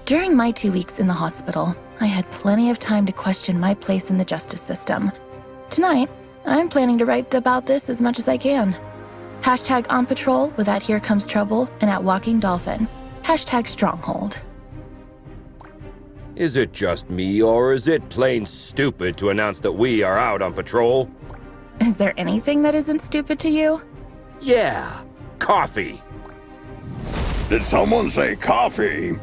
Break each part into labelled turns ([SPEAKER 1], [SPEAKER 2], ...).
[SPEAKER 1] During my 2 weeks in the hospital, I had plenty of time to question my place in the justice system. Tonight, I'm planning to write about this as much as I can. Hashtag on patrol with at Here Comes Trouble and at Walking Dolphin. Hashtag Stronghold.
[SPEAKER 2] Is it just me, or is it plain stupid to announce that we are out on patrol?
[SPEAKER 1] Is there anything that isn't stupid to you?
[SPEAKER 2] Yeah, coffee.
[SPEAKER 3] Did someone say coffee?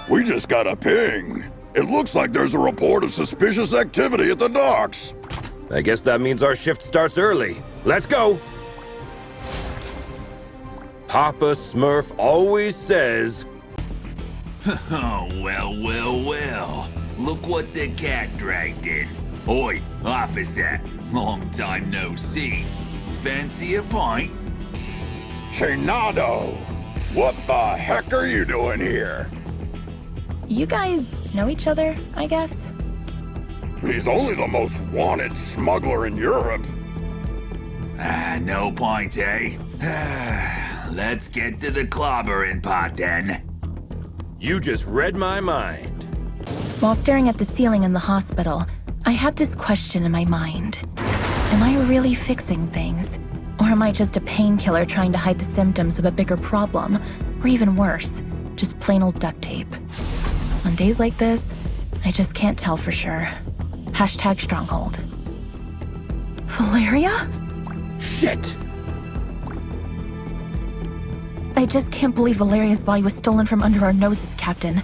[SPEAKER 3] We just got a ping. It looks like there's a report of suspicious activity at the docks.
[SPEAKER 2] I guess that means our shift starts early. Let's go! Papa Smurf always says...
[SPEAKER 4] Oh, well. Look what the cat dragged in. Oi, officer. Long time no see. Fancy a pint?
[SPEAKER 3] Chinado, what the heck are you doing here?
[SPEAKER 1] You guys know each other, I guess?
[SPEAKER 3] He's only the most wanted smuggler in Europe.
[SPEAKER 4] No point, eh? Let's get to the clobbering pot then.
[SPEAKER 2] You just read my mind.
[SPEAKER 1] While staring at the ceiling in the hospital, I had this question in my mind. Am I really fixing things? Or am I just a painkiller trying to hide the symptoms of a bigger problem? Or even worse, just plain old duct tape? On days like this, I just can't tell for sure. Hashtag Stronghold. Valeria?
[SPEAKER 2] Shit!
[SPEAKER 1] I just can't believe Valeria's body was stolen from under our noses, Captain.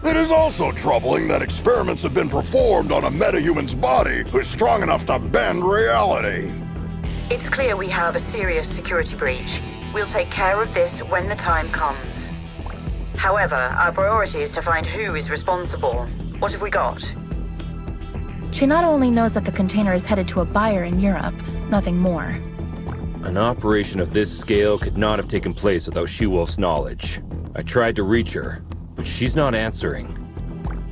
[SPEAKER 3] It is also troubling that experiments have been performed on a metahuman's body who's strong enough to bend reality.
[SPEAKER 5] It's clear we have a serious security breach. We'll take care of this when the time comes. However, our priority is to find who is responsible. What have we got?
[SPEAKER 1] Chinado only knows that the container is headed to a buyer in Europe, nothing more.
[SPEAKER 2] An operation of this scale could not have taken place without She-Wolf's knowledge. I tried to reach her, but she's not answering.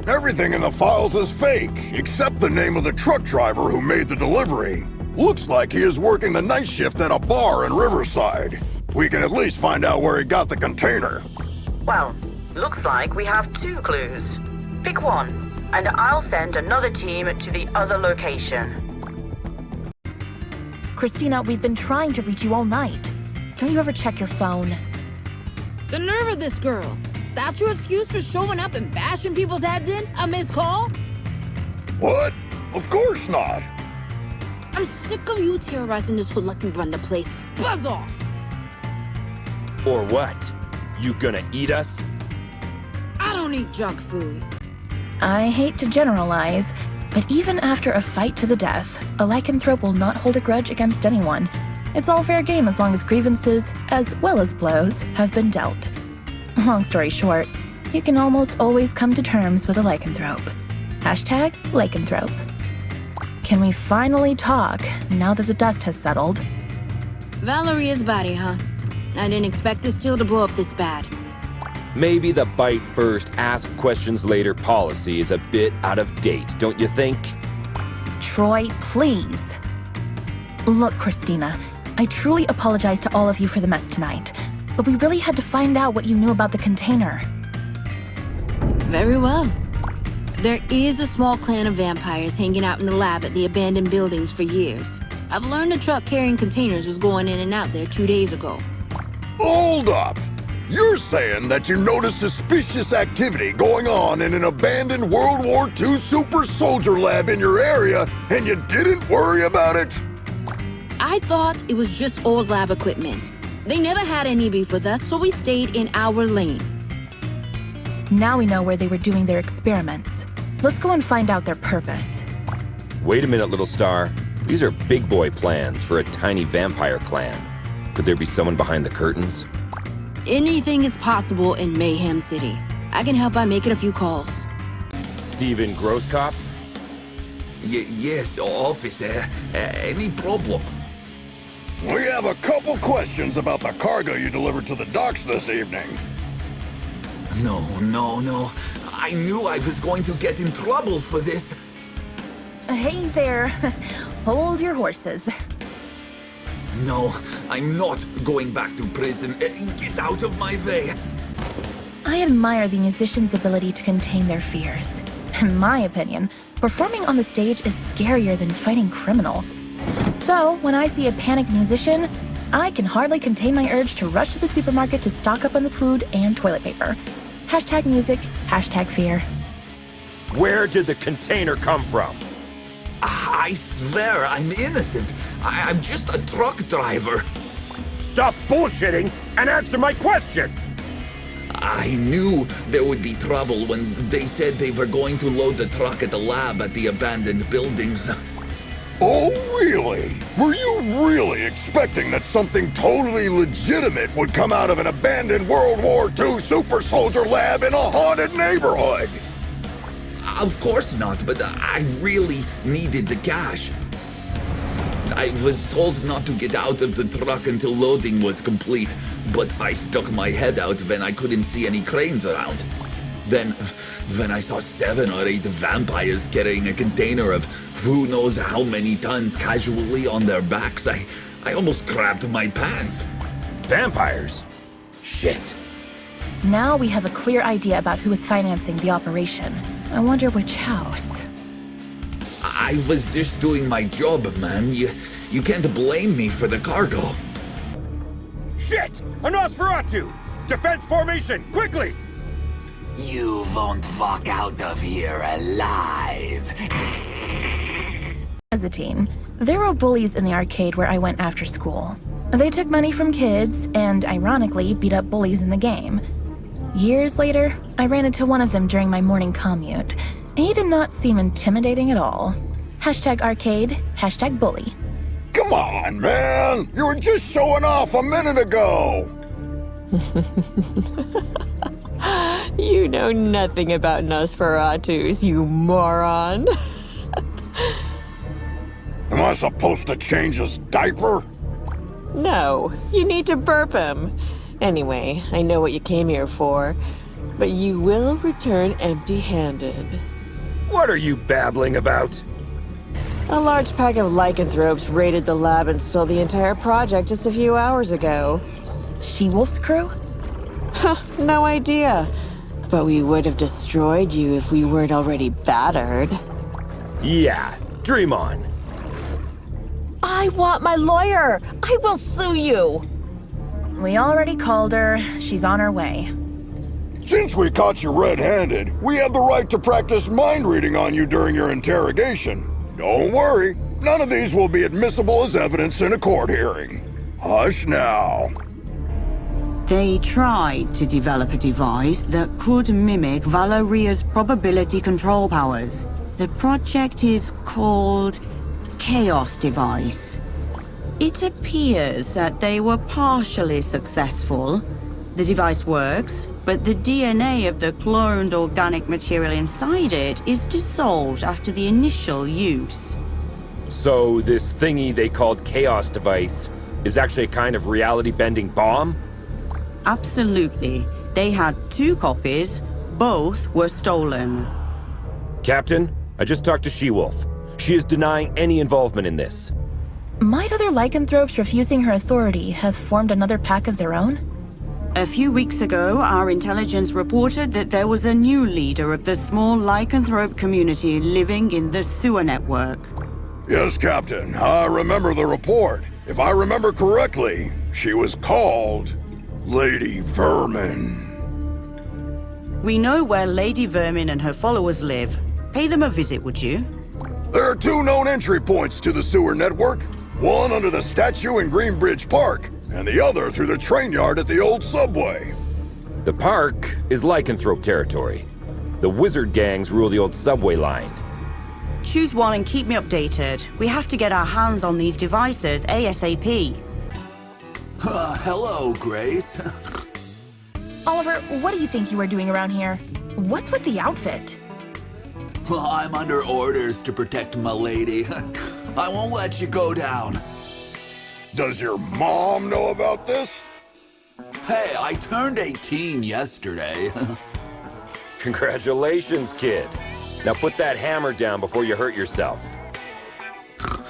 [SPEAKER 3] Everything in the files is fake, except the name of the truck driver who made the delivery. Looks like he is working the night shift at a bar in Riverside. We can at least find out where he got the container.
[SPEAKER 5] Well, looks like we have 2 clues. Pick one, and I'll send another team to the other location.
[SPEAKER 1] Christina, we've been trying to reach you all night. Don't you ever check your phone?
[SPEAKER 6] The nerve of this girl. That's your excuse for showing up and bashing people's heads in? A missed call?
[SPEAKER 3] What? Of course not.
[SPEAKER 6] I'm sick of you terrorizing this hood like you run the place. Buzz off!
[SPEAKER 2] Or what? You gonna eat us?
[SPEAKER 6] I don't eat junk food.
[SPEAKER 1] I hate to generalize, but even after a fight to the death, a lycanthrope will not hold a grudge against anyone. It's all fair game as long as grievances, as well as blows, have been dealt. Long story short, you can almost always come to terms with a lycanthrope. Hashtag lycanthrope. Can we finally talk now that the dust has settled?
[SPEAKER 6] Valeria's body, huh? I didn't expect this deal to blow up this bad.
[SPEAKER 2] Maybe the bite first, ask questions later policy is a bit out of date, don't you think?
[SPEAKER 1] Troy, please. Look, Christina, I truly apologize to all of you for the mess tonight, but we really had to find out what you knew about the container.
[SPEAKER 6] Very well. There is a small clan of vampires hanging out in the lab at the abandoned buildings for years. I've learned a truck carrying containers was going in and out there 2 days ago.
[SPEAKER 3] Hold up! You're saying that you noticed suspicious activity going on in an abandoned World War II super soldier lab in your area, and you didn't worry about it?
[SPEAKER 6] I thought it was just old lab equipment. They never had any beef with us, so we stayed in our lane.
[SPEAKER 1] Now we know where they were doing their experiments. Let's go and find out their purpose.
[SPEAKER 2] Wait a minute, little star. These are big boy plans for a tiny vampire clan. Could there be someone behind the curtains?
[SPEAKER 6] Anything is possible in Mayhem City. I can help by making a few calls.
[SPEAKER 2] Steven Grosskopf?
[SPEAKER 4] Yes, officer. Any problem?
[SPEAKER 3] We have a couple questions about the cargo you delivered to the docks this evening.
[SPEAKER 4] No. I knew I was going to get in trouble for this.
[SPEAKER 1] Hey there. Hold your horses.
[SPEAKER 4] No, I'm not going back to prison. Get out of my way.
[SPEAKER 1] I admire the musician's ability to contain their fears. In my opinion, performing on the stage is scarier than fighting criminals. So, when I see a panicked musician, I can hardly contain my urge to rush to the supermarket to stock up on the food and toilet paper. Hashtag music, hashtag fear.
[SPEAKER 2] Where did the container come from?
[SPEAKER 4] I swear I'm innocent. I'm just a truck driver.
[SPEAKER 2] Stop bullshitting and answer my question!
[SPEAKER 4] I knew there would be trouble when they said they were going to load the truck at the lab at the abandoned buildings.
[SPEAKER 3] Oh, really? Were you really expecting that something totally legitimate would come out of an abandoned World War II super soldier lab in a haunted neighborhood?
[SPEAKER 4] Of course not, but I really needed the cash. I was told not to get out of the truck until loading was complete, but I stuck my head out when I couldn't see any cranes around. Then, when I saw 7 or 8 vampires carrying a container of who knows how many tons casually on their backs, I almost crapped my pants.
[SPEAKER 2] Vampires? Shit.
[SPEAKER 1] Now we have a clear idea about who is financing the operation. I wonder which house.
[SPEAKER 4] I was just doing my job, man. You can't blame me for the cargo.
[SPEAKER 2] Shit! A Nosferatu! Defense formation, quickly!
[SPEAKER 4] You won't walk out of here alive.
[SPEAKER 1] As a teen, there were bullies in the arcade where I went after school. They took money from kids and, ironically, beat up bullies in the game. Years later, I ran into one of them during my morning commute. He did not seem intimidating at all. Hashtag arcade, hashtag bully.
[SPEAKER 3] Come on, man! You were just showing off a minute ago!
[SPEAKER 7] You know nothing about Nosferatus, you moron.
[SPEAKER 3] Am I supposed to change his diaper?
[SPEAKER 7] No, you need to burp him. Anyway, I know what you came here for, but you will return empty-handed.
[SPEAKER 2] What are you babbling about?
[SPEAKER 7] A large pack of lycanthropes raided the lab and stole the entire project just a few hours ago.
[SPEAKER 1] She-Wolf's crew?
[SPEAKER 7] No idea. But we would have destroyed you if we weren't already battered.
[SPEAKER 2] Yeah, dream on.
[SPEAKER 8] I want my lawyer! I will sue you!
[SPEAKER 1] We already called her. She's on her way.
[SPEAKER 3] Since we caught you red-handed, we have the right to practice mind reading on you during your interrogation. Don't worry, none of these will be admissible as evidence in a court hearing. Hush now.
[SPEAKER 9] They tried to develop a device that could mimic Valeria's probability control powers. The project is called Chaos Device. It appears that they were partially successful. The device works, but the DNA of the cloned organic material inside it is dissolved after the initial use.
[SPEAKER 2] So this thingy they called Chaos Device is actually a kind of reality-bending bomb?
[SPEAKER 9] Absolutely. They had 2 copies. Both were stolen.
[SPEAKER 2] Captain, I just talked to She-Wolf. She is denying any involvement in this.
[SPEAKER 1] Might other lycanthropes refusing her authority have formed another pack of their own?
[SPEAKER 9] A few weeks ago, our intelligence reported that there was a new leader of the small lycanthrope community living in the sewer network.
[SPEAKER 3] Yes, Captain, I remember the report. If I remember correctly, she was called Lady Vermin.
[SPEAKER 9] We know where Lady Vermin and her followers live. Pay them a visit, would you?
[SPEAKER 3] There are 2 known entry points to the sewer network. One under the statue in Greenbridge Park, and the other through the train yard at the old subway.
[SPEAKER 2] The park is lycanthrope territory. The wizard gangs rule the old subway line.
[SPEAKER 9] Choose one and keep me updated. We have to get our hands on these devices ASAP.
[SPEAKER 4] Hello, Grace.
[SPEAKER 1] Oliver, what do you think you are doing around here? What's with the outfit?
[SPEAKER 4] I'm under orders to protect my lady. I won't let you go down.
[SPEAKER 3] Does your mom know about this?
[SPEAKER 4] Hey, I turned 18 yesterday.
[SPEAKER 2] Congratulations, kid. Now put that hammer down before you hurt yourself.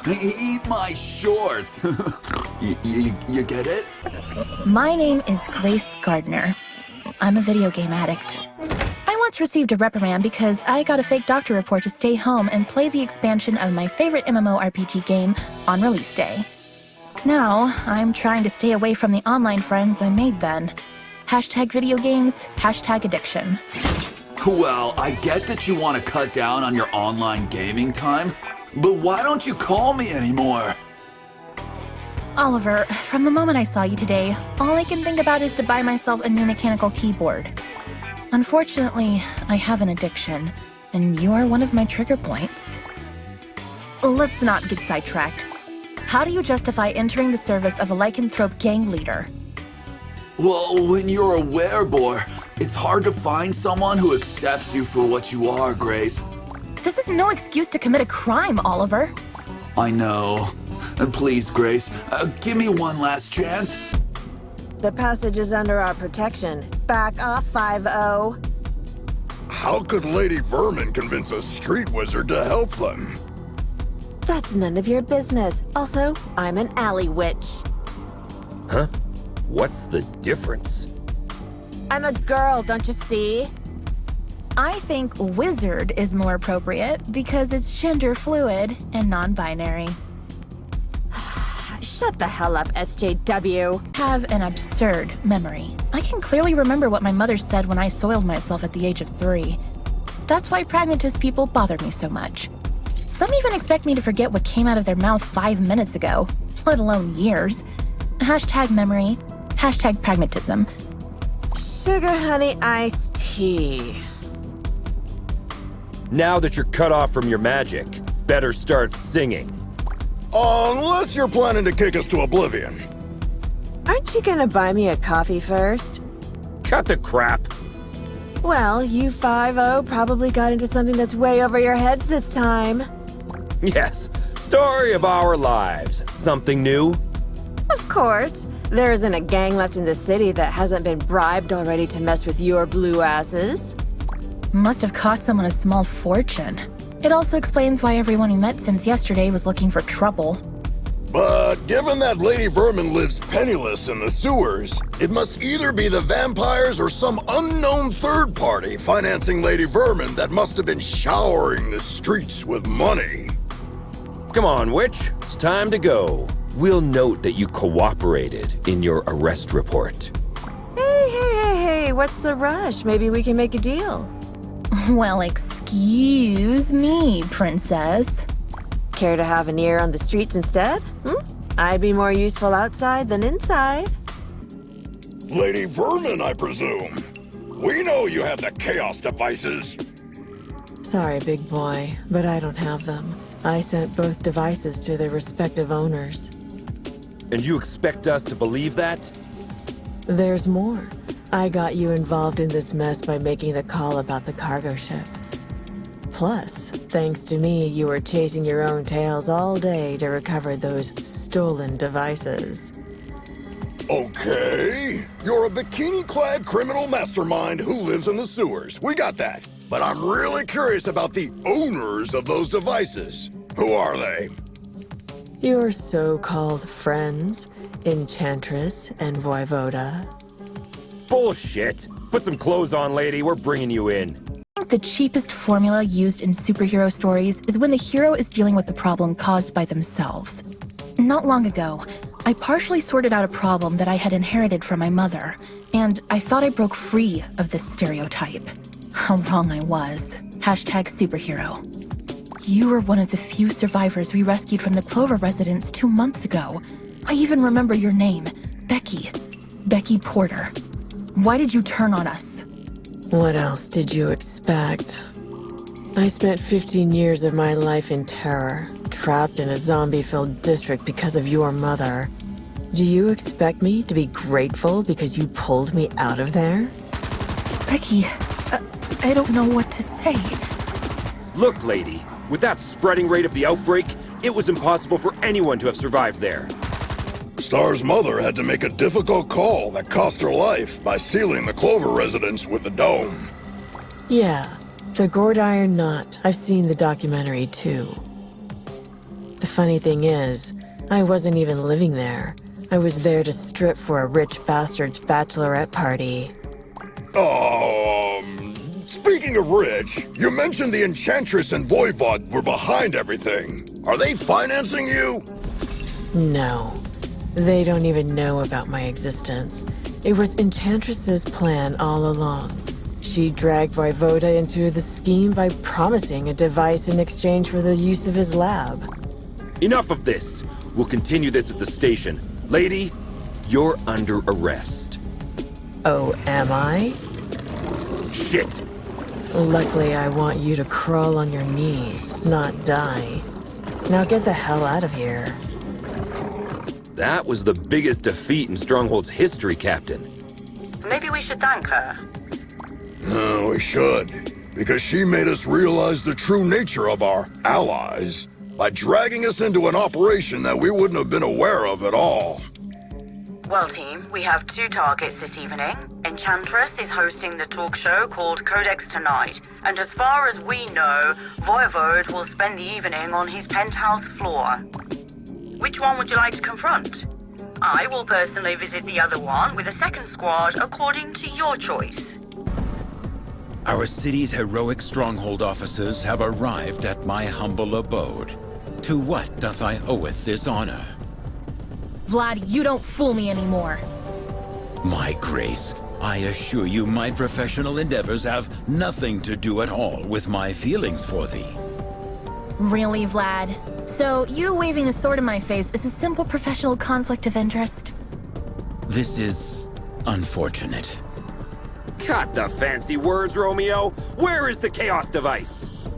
[SPEAKER 4] Eat my shorts. You get it?
[SPEAKER 1] My name is Grace Gardner. I'm a video game addict. I once received a reprimand because I got a fake doctor report to stay home and play the expansion of my favorite MMORPG game on release day. Now, I'm trying to stay away from the online friends I made then. Hashtag video games, hashtag addiction.
[SPEAKER 10] Well, I get that you want to cut down on your online gaming time, but why don't you call me anymore?
[SPEAKER 1] Oliver, from the moment I saw you today, all I can think about is to buy myself a new mechanical keyboard. Unfortunately, I have an addiction, and you are one of my trigger points. Let's not get sidetracked. How do you justify entering the service of a lycanthrope gang leader?
[SPEAKER 10] Well, when you're a werebore, it's hard to find someone who accepts you for what you are, Grace.
[SPEAKER 1] This is no excuse to commit a crime, Oliver.
[SPEAKER 10] I know. Please, Grace, give me one last chance.
[SPEAKER 8] The passage is under our protection. Back off, 5-0.
[SPEAKER 3] How could Lady Vermin convince a street wizard to help them?
[SPEAKER 8] That's none of your business. Also, I'm an alley witch.
[SPEAKER 2] Huh? What's the difference?
[SPEAKER 8] I'm a girl, don't you see?
[SPEAKER 1] I think wizard is more appropriate because it's gender fluid and non-binary.
[SPEAKER 8] Shut the hell up, SJW.
[SPEAKER 1] Have an absurd memory. I can clearly remember what my mother said when I soiled myself at the age of 3. That's why pragmatist people bother me so much. Some even expect me to forget what came out of their mouth 5 minutes ago, let alone years. Hashtag memory, hashtag pragmatism.
[SPEAKER 8] Sugar honey iced tea.
[SPEAKER 2] Now that you're cut off from your magic, better start singing.
[SPEAKER 3] Unless you're planning to kick us to oblivion.
[SPEAKER 8] Aren't you gonna buy me a coffee first?
[SPEAKER 2] Cut the crap.
[SPEAKER 8] Well, you 5-0 probably got into something that's way over your heads this time.
[SPEAKER 2] Yes, story of our lives. Something new?
[SPEAKER 8] Of course. There isn't a gang left in the city that hasn't been bribed already to mess with your blue asses.
[SPEAKER 1] Must have cost someone a small fortune. It also explains why everyone we met since yesterday was looking for trouble.
[SPEAKER 3] But given that Lady Vermin lives penniless in the sewers, it must either be the vampires or some unknown third party financing Lady Vermin that must have been showering the streets with money.
[SPEAKER 2] Come on, witch. It's time to go. We'll note that you cooperated in your arrest report.
[SPEAKER 8] Hey, what's the rush? Maybe we can make a deal.
[SPEAKER 1] Well, excuse me, princess.
[SPEAKER 8] Care to have an ear on the streets instead? I'd be more useful outside than inside.
[SPEAKER 3] Lady Vermin, I presume. We know you have the chaos devices.
[SPEAKER 8] Sorry, big boy, but I don't have them. I sent both devices to their respective owners.
[SPEAKER 2] And you expect us to believe that?
[SPEAKER 8] There's more. I got you involved in this mess by making the call about the cargo ship. Plus, thanks to me, you were chasing your own tails all day to recover those stolen devices.
[SPEAKER 3] Okay. You're a bikini-clad criminal mastermind who lives in the sewers. We got that. But I'm really curious about the owners of those devices. Who are they?
[SPEAKER 8] Your so-called friends, Enchantress and Voivoda.
[SPEAKER 2] Bullshit. Put some clothes on, lady. We're bringing you in.
[SPEAKER 1] I think the cheapest formula used in superhero stories is when the hero is dealing with the problem caused by themselves. Not long ago, I partially sorted out a problem that I had inherited from my mother, and I thought I broke free of this stereotype. How wrong I was. Hashtag superhero. You were one of the few survivors we rescued from the Clover residence 2 months ago. I even remember your name, Becky. Becky Porter. Why did you turn on us?
[SPEAKER 8] What else did you expect? I spent 15 years of my life in terror, trapped in a zombie-filled district because of your mother. Do you expect me to be grateful because you pulled me out of there?
[SPEAKER 1] Becky, I don't know what to say.
[SPEAKER 2] Look, lady. With that spreading rate of the outbreak, it was impossible for anyone to have survived there.
[SPEAKER 3] Star's mother had to make a difficult call that cost her life by sealing the Clover residence with the dome.
[SPEAKER 8] Yeah, the Gourd Iron Knot. I've seen the documentary too. The funny thing is, I wasn't even living there. I was there to strip for a rich bastard's bachelorette party.
[SPEAKER 3] Speaking of rich, you mentioned the Enchantress and Voivod were behind everything. Are they financing you?
[SPEAKER 8] No. They don't even know about my existence. It was Enchantress's plan all along. She dragged Voivoda into the scheme by promising a device in exchange for the use of his lab.
[SPEAKER 2] Enough of this. We'll continue this at the station. Lady, you're under arrest.
[SPEAKER 8] Oh, am I?
[SPEAKER 2] Shit!
[SPEAKER 8] Luckily, I want you to crawl on your knees, not die. Now get the hell out of here.
[SPEAKER 2] That was the biggest defeat in Stronghold's history, Captain.
[SPEAKER 5] Maybe we should thank her.
[SPEAKER 3] No, we should. Because she made us realize the true nature of our allies by dragging us into an operation that we wouldn't have been aware of at all.
[SPEAKER 5] Well, team, we have 2 targets this evening. Enchantress is hosting the talk show called Codex Tonight, and as far as we know, Voivod will spend the evening on his penthouse floor. Which one would you like to confront? I will personally visit the other one with a second squad according to your choice.
[SPEAKER 11] Our city's heroic stronghold officers have arrived at my humble abode. To what doth I oweth this honor?
[SPEAKER 1] Vlad, you don't fool me anymore.
[SPEAKER 11] My grace, I assure you my professional endeavors have nothing to do at all with my feelings for thee.
[SPEAKER 1] Really, Vlad? So, you waving a sword in my face is a simple professional conflict of interest?
[SPEAKER 11] This is unfortunate.
[SPEAKER 2] Cut the fancy words, Romeo! Where is the Chaos device?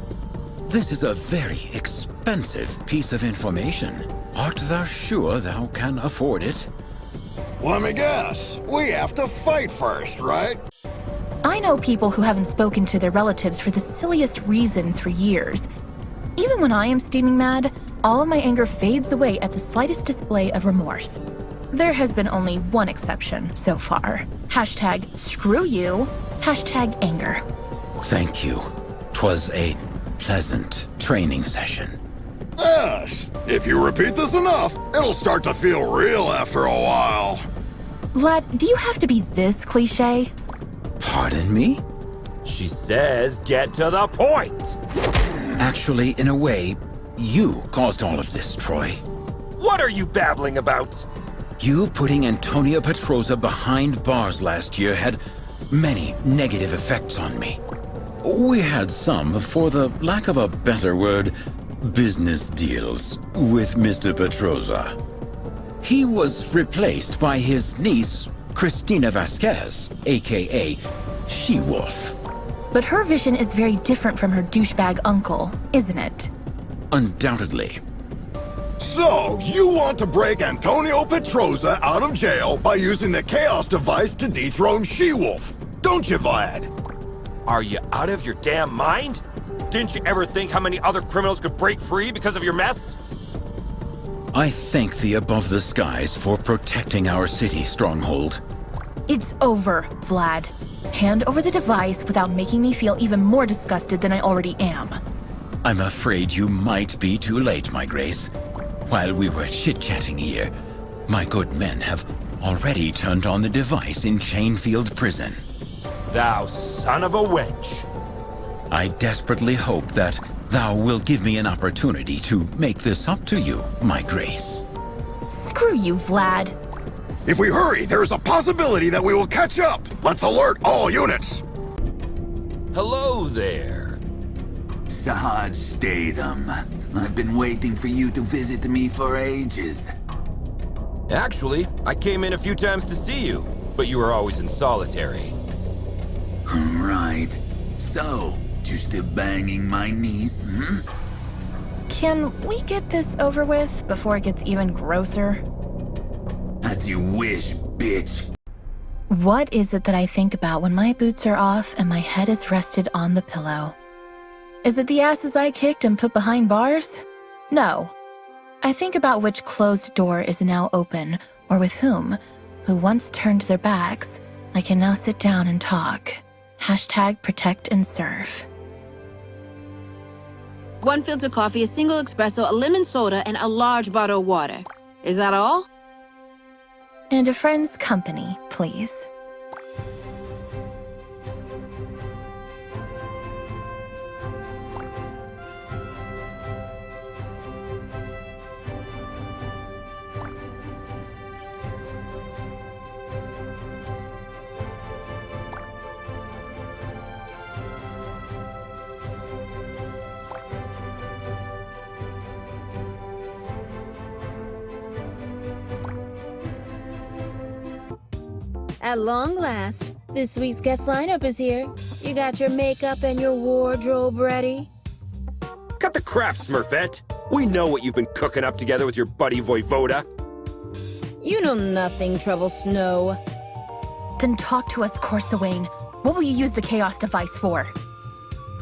[SPEAKER 11] This is a very expensive piece of information. Art thou sure thou can afford it?
[SPEAKER 3] Let me guess. We have to fight first, right?
[SPEAKER 1] I know people who haven't spoken to their relatives for the silliest reasons for years. Even when I am steaming mad, all of my anger fades away at the slightest display of remorse. There has been only one exception so far. Hashtag screw you, hashtag anger.
[SPEAKER 11] Thank you. 'Twas a pleasant training session.
[SPEAKER 3] Yes. If you repeat this enough, it'll start to feel real after a while.
[SPEAKER 1] Vlad, do you have to be this cliche?
[SPEAKER 11] Pardon me?
[SPEAKER 2] She says get to the point!
[SPEAKER 11] Actually, in a way, you caused all of this, Troy.
[SPEAKER 2] What are you babbling about?
[SPEAKER 11] You putting Antonia Petroza behind bars last year had many negative effects on me. We had some, for the lack of a better word, business deals with Mr. Petroza. He was replaced by his niece, Cristina Vasquez, aka She-Wolf.
[SPEAKER 1] But her vision is very different from her douchebag uncle, isn't it?
[SPEAKER 11] Undoubtedly.
[SPEAKER 3] So, you want to break Antonio Petroza out of jail by using the Chaos device to dethrone She-Wolf, don't you, Vlad?
[SPEAKER 2] Are you out of your damn mind? Didn't you ever think how many other criminals could break free because of your mess?
[SPEAKER 11] I thank the above the skies for protecting our city, Stronghold.
[SPEAKER 1] It's over, Vlad. Hand over the device without making me feel even more disgusted than I already am.
[SPEAKER 11] I'm afraid you might be too late, my grace. While we were chit-chatting here, my good men have already turned on the device in Chainfield Prison.
[SPEAKER 2] Thou son of a wench.
[SPEAKER 11] I desperately hope that thou will give me an opportunity to make this up to you, my grace.
[SPEAKER 1] Screw you, Vlad.
[SPEAKER 3] If we hurry, there is a possibility that we will catch up. Let's alert all units.
[SPEAKER 2] Hello there.
[SPEAKER 10] Sahaj Statham. I've been waiting for you to visit me for ages.
[SPEAKER 2] Actually, I came in a few times to see you, but you were always in solitary.
[SPEAKER 10] Right. So, you still banging my niece, hmm?
[SPEAKER 1] Can we get this over with before it gets even grosser?
[SPEAKER 10] As you wish, bitch.
[SPEAKER 1] What is it that I think about when my boots are off and my head is rested on the pillow? Is it the asses I kicked and put behind bars? No. I think about which closed door is now open, or with whom, who once turned their backs, I can now sit down and talk. Hashtag protect and serve.
[SPEAKER 6] 1 filter coffee, a single espresso, a lemon soda, and a large bottle of water. Is that all?
[SPEAKER 1] And a friend's company, please.
[SPEAKER 6] At long last, this week's guest lineup is here. You got your makeup and your wardrobe ready?
[SPEAKER 2] Cut the crap, Smurfette. We know what you've been cooking up together with your buddy Voivoda.
[SPEAKER 6] You know nothing, Trouble Snow.
[SPEAKER 1] Then talk to us, Corsawane. What will you use the chaos device for?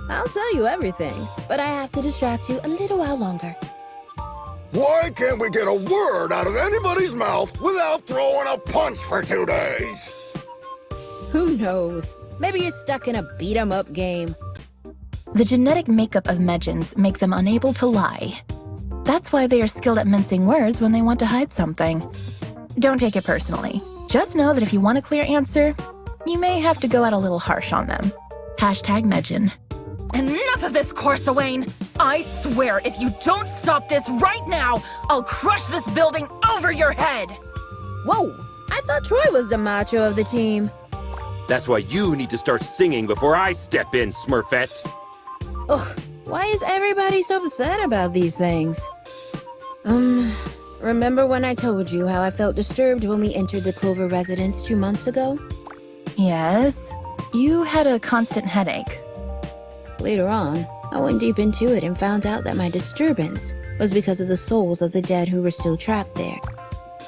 [SPEAKER 6] I'll tell you everything, but I have to distract you a little while longer.
[SPEAKER 3] Why can't we get a word out of anybody's mouth without throwing a punch for 2 days?
[SPEAKER 6] Who knows? Maybe you're stuck in a beat-em-up game.
[SPEAKER 1] The genetic makeup of Medjans make them unable to lie. That's why they are skilled at mincing words when they want to hide something. Don't take it personally. Just know that if you want a clear answer, you may have to go out a little harsh on them. #Medjan. Enough of this, Corsawane! I swear, if you don't stop this right now, I'll crush this building over your head!
[SPEAKER 6] Whoa! I thought Troy was the macho of the team.
[SPEAKER 2] That's why you need to start singing before I step in, Smurfette.
[SPEAKER 6] Ugh, why is everybody so upset about these things? Remember when I told you how I felt disturbed when we entered the Clover residence 2 months ago?
[SPEAKER 1] Yes, you had a constant headache.
[SPEAKER 6] Later on, I went deep into it and found out that my disturbance was because of the souls of the dead who were still trapped there.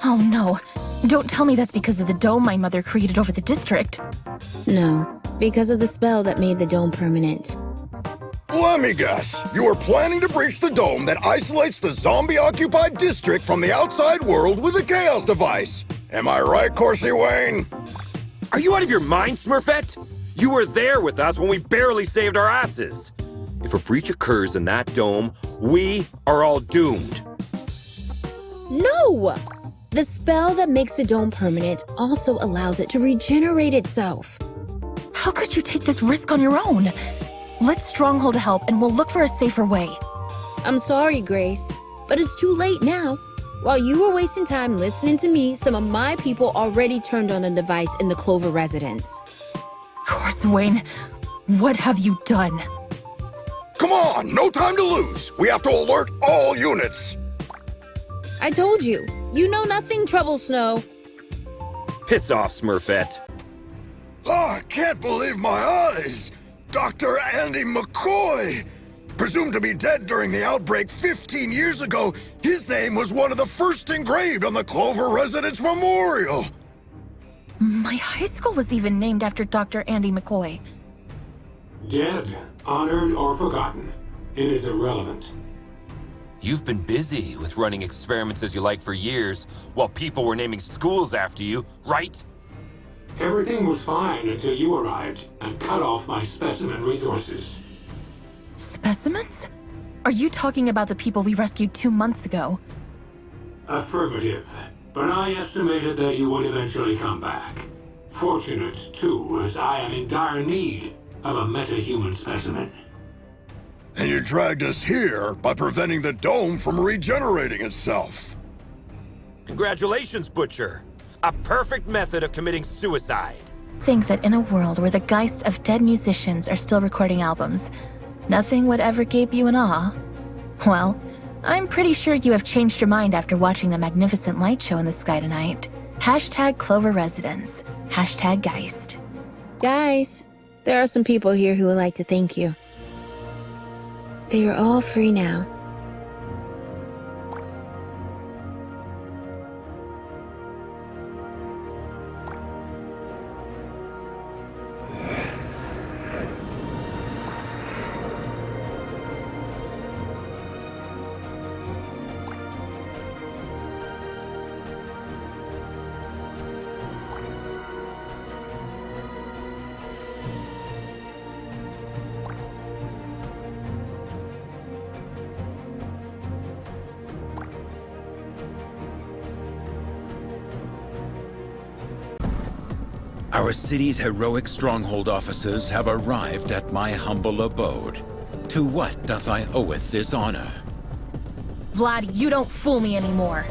[SPEAKER 1] Oh no, don't tell me that's because of the dome my mother created over the district.
[SPEAKER 6] No, because of the spell that made the dome permanent.
[SPEAKER 3] Let me guess. You were planning to breach the dome that isolates the zombie-occupied district from the outside world with a chaos device. Am I right, Corsi Wayne?
[SPEAKER 2] Are you out of your mind, Smurfette? You were there with us when we barely saved our asses. If a breach occurs in that dome, we are all doomed.
[SPEAKER 6] No! The spell that makes the dome permanent also allows it to regenerate itself.
[SPEAKER 1] How could you take this risk on your own? Let Stronghold help and we'll look for a safer way.
[SPEAKER 6] I'm sorry, Grace, but it's too late now. While you were wasting time listening to me, some of my people already turned on a device in the Clover residence.
[SPEAKER 1] Corsawane, what have you done?
[SPEAKER 3] Come on, no time to lose. We have to alert all units.
[SPEAKER 6] I told you, you know nothing, Trouble Snow.
[SPEAKER 2] Piss off, Smurfette.
[SPEAKER 3] I can't believe my eyes. Dr. Andy McCoy. Presumed to be dead during the outbreak 15 years ago, his name was one of the first engraved on the Clover Residence Memorial.
[SPEAKER 1] My high school was even named after Dr. Andy McCoy.
[SPEAKER 12] Dead, honored, or forgotten. It is irrelevant.
[SPEAKER 2] You've been busy with running experiments as you like for years, while people were naming schools after you, right?
[SPEAKER 12] Everything was fine until you arrived and cut off my specimen resources.
[SPEAKER 1] Specimens? Are you talking about the people we rescued 2 months ago?
[SPEAKER 12] Affirmative. But I estimated that you would eventually come back. Fortunate, too, as I am in dire need of a metahuman specimen.
[SPEAKER 3] And you dragged us here by preventing the dome from regenerating itself.
[SPEAKER 2] Congratulations, Butcher. A perfect method of committing suicide.
[SPEAKER 1] Think that in a world where the geists of dead musicians are still recording albums, nothing would ever gape you in awe. Well, I'm pretty sure you have changed your mind after watching the magnificent light show in the sky tonight. #Clover Residence. #Geist.
[SPEAKER 6] Guys, there are some people here who would like to thank you. They are all free now.
[SPEAKER 11] Our city's heroic stronghold officers have arrived at my humble abode. To what doth I oweth this honor?
[SPEAKER 1] Vlad, you don't fool me anymore.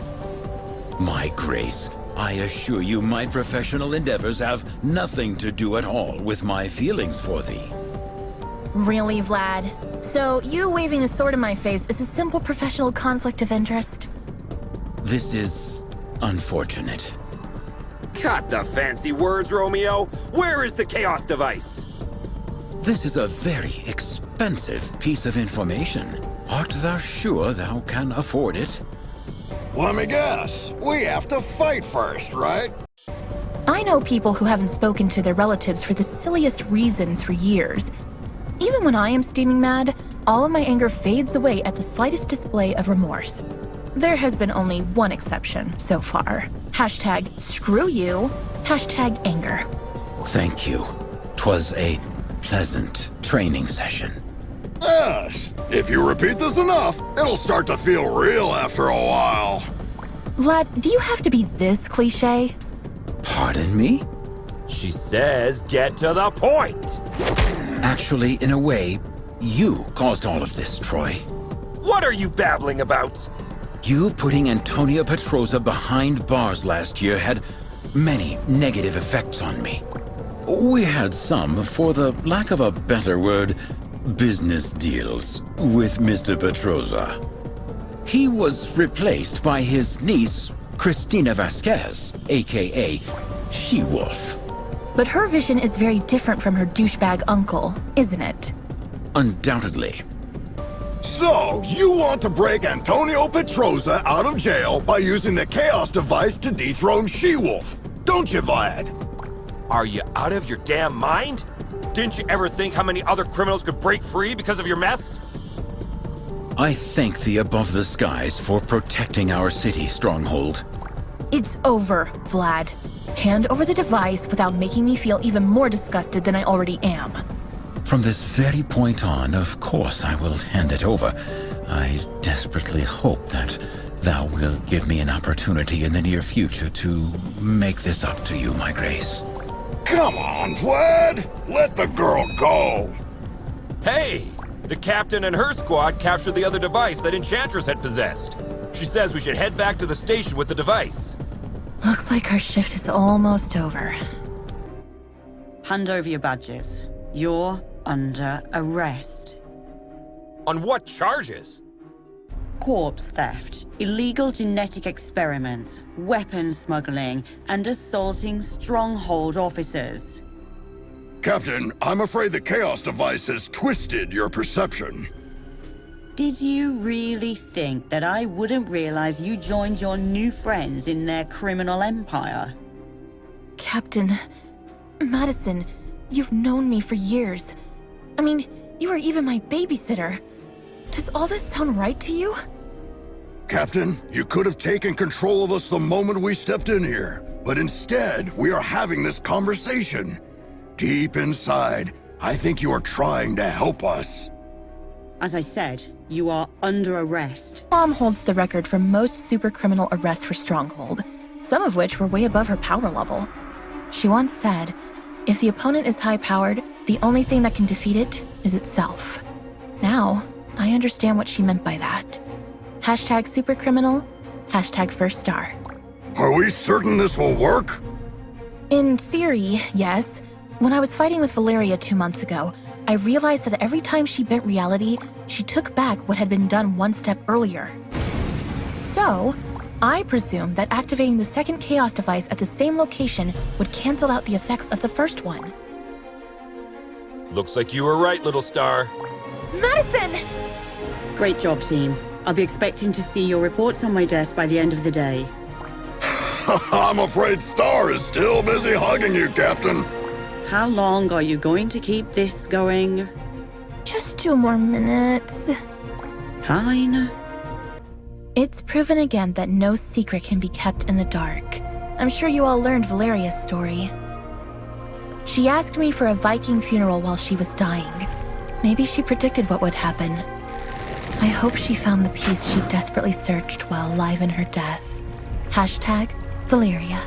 [SPEAKER 11] My grace, I assure you my professional endeavors have nothing to do at all with my feelings for thee.
[SPEAKER 1] Really, Vlad? So, you waving a sword in my face is a simple professional conflict of interest?
[SPEAKER 11] This is unfortunate.
[SPEAKER 2] Cut the fancy words, Romeo. Where is the Chaos device?
[SPEAKER 11] This is a very expensive piece of information. Art thou sure thou can afford it?
[SPEAKER 3] Let me guess. We have to fight first, right?
[SPEAKER 1] I know people who haven't spoken to their relatives for the silliest reasons for years. Even when I am steaming mad, all of my anger fades away at the slightest display of remorse. There has been only one exception so far. Hashtag screw you, hashtag anger.
[SPEAKER 11] Thank you. 'Twas a pleasant training session.
[SPEAKER 3] Yes. If you repeat this enough, it'll start to feel real after a while.
[SPEAKER 1] Vlad, do you have to be this cliche?
[SPEAKER 11] Pardon me?
[SPEAKER 2] She says get to the point.
[SPEAKER 11] Actually, in a way, you caused all of this, Troy.
[SPEAKER 2] What are you babbling about?
[SPEAKER 11] You putting Antonia Petroza behind bars last year had many negative effects on me. We had some, for the lack of a better word, business deals with Mr. Petroza. He was replaced by his niece, Cristina Vasquez, aka She-Wolf.
[SPEAKER 1] But her vision is very different from her douchebag uncle, isn't it?
[SPEAKER 11] Undoubtedly.
[SPEAKER 3] So, you want to break Antonio Petroza out of jail by using the Chaos device to dethrone She-Wolf, don't you, Vlad?
[SPEAKER 2] Are you out of your damn mind? Didn't you ever think how many other criminals could break free because of your mess?
[SPEAKER 11] I thank the above the skies for protecting our city, Stronghold.
[SPEAKER 1] It's over, Vlad. Hand over the device without making me feel even more disgusted than I already am.
[SPEAKER 11] From this very point on, of course I will hand it over. I desperately hope that thou wilt give me an opportunity in the near future to make this up to you, my grace.
[SPEAKER 3] Come on, Vlad! Let the girl go!
[SPEAKER 2] Hey! The captain and her squad captured the other device that Enchantress had possessed. She says we should head back to the station with the device.
[SPEAKER 1] Looks like our shift is almost over.
[SPEAKER 9] Hand over your badges. You're under arrest.
[SPEAKER 2] On what charges?
[SPEAKER 9] Corpse theft, illegal genetic experiments, weapons smuggling, and assaulting Stronghold officers.
[SPEAKER 3] Captain, I'm afraid the Chaos device has twisted your perception.
[SPEAKER 9] Did you really think that I wouldn't realize you joined your new friends in their criminal empire?
[SPEAKER 1] Captain, Madison, you've known me for years. I mean, you were even my babysitter. Does all this sound right to you?
[SPEAKER 3] Captain, you could have taken control of us the moment we stepped in here. But instead, we are having this conversation. Deep inside, I think you are trying to help us.
[SPEAKER 9] As I said, you are under arrest.
[SPEAKER 1] Mom holds the record for most supercriminal arrests for Stronghold, some of which were way above her power level. She once said, if the opponent is high-powered, the only thing that can defeat it is itself. Now, I understand what she meant by that. Hashtag supercriminal, hashtag first star.
[SPEAKER 3] Are we certain this will work?
[SPEAKER 1] In theory, yes. When I was fighting with Valeria 2 months ago, I realized that every time she bent reality, she took back what had been done one step earlier. So, I presume that activating the second Chaos device at the same location would cancel out the effects of the first one.
[SPEAKER 2] Looks like you were right, little star.
[SPEAKER 1] Madison!
[SPEAKER 9] Great job, team. I'll be expecting to see your reports on my desk by the end of the day.
[SPEAKER 3] I'm afraid Star is still busy hugging you, Captain.
[SPEAKER 9] How long are you going to keep this going?
[SPEAKER 1] Just 2 more minutes.
[SPEAKER 9] Fine.
[SPEAKER 1] It's proven again that no secret can be kept in the dark. I'm sure you all learned Valeria's story. She asked me for a Viking funeral while she was dying. Maybe she predicted what would happen. I hope she found the peace she desperately searched while alive in her death. Hashtag Valeria.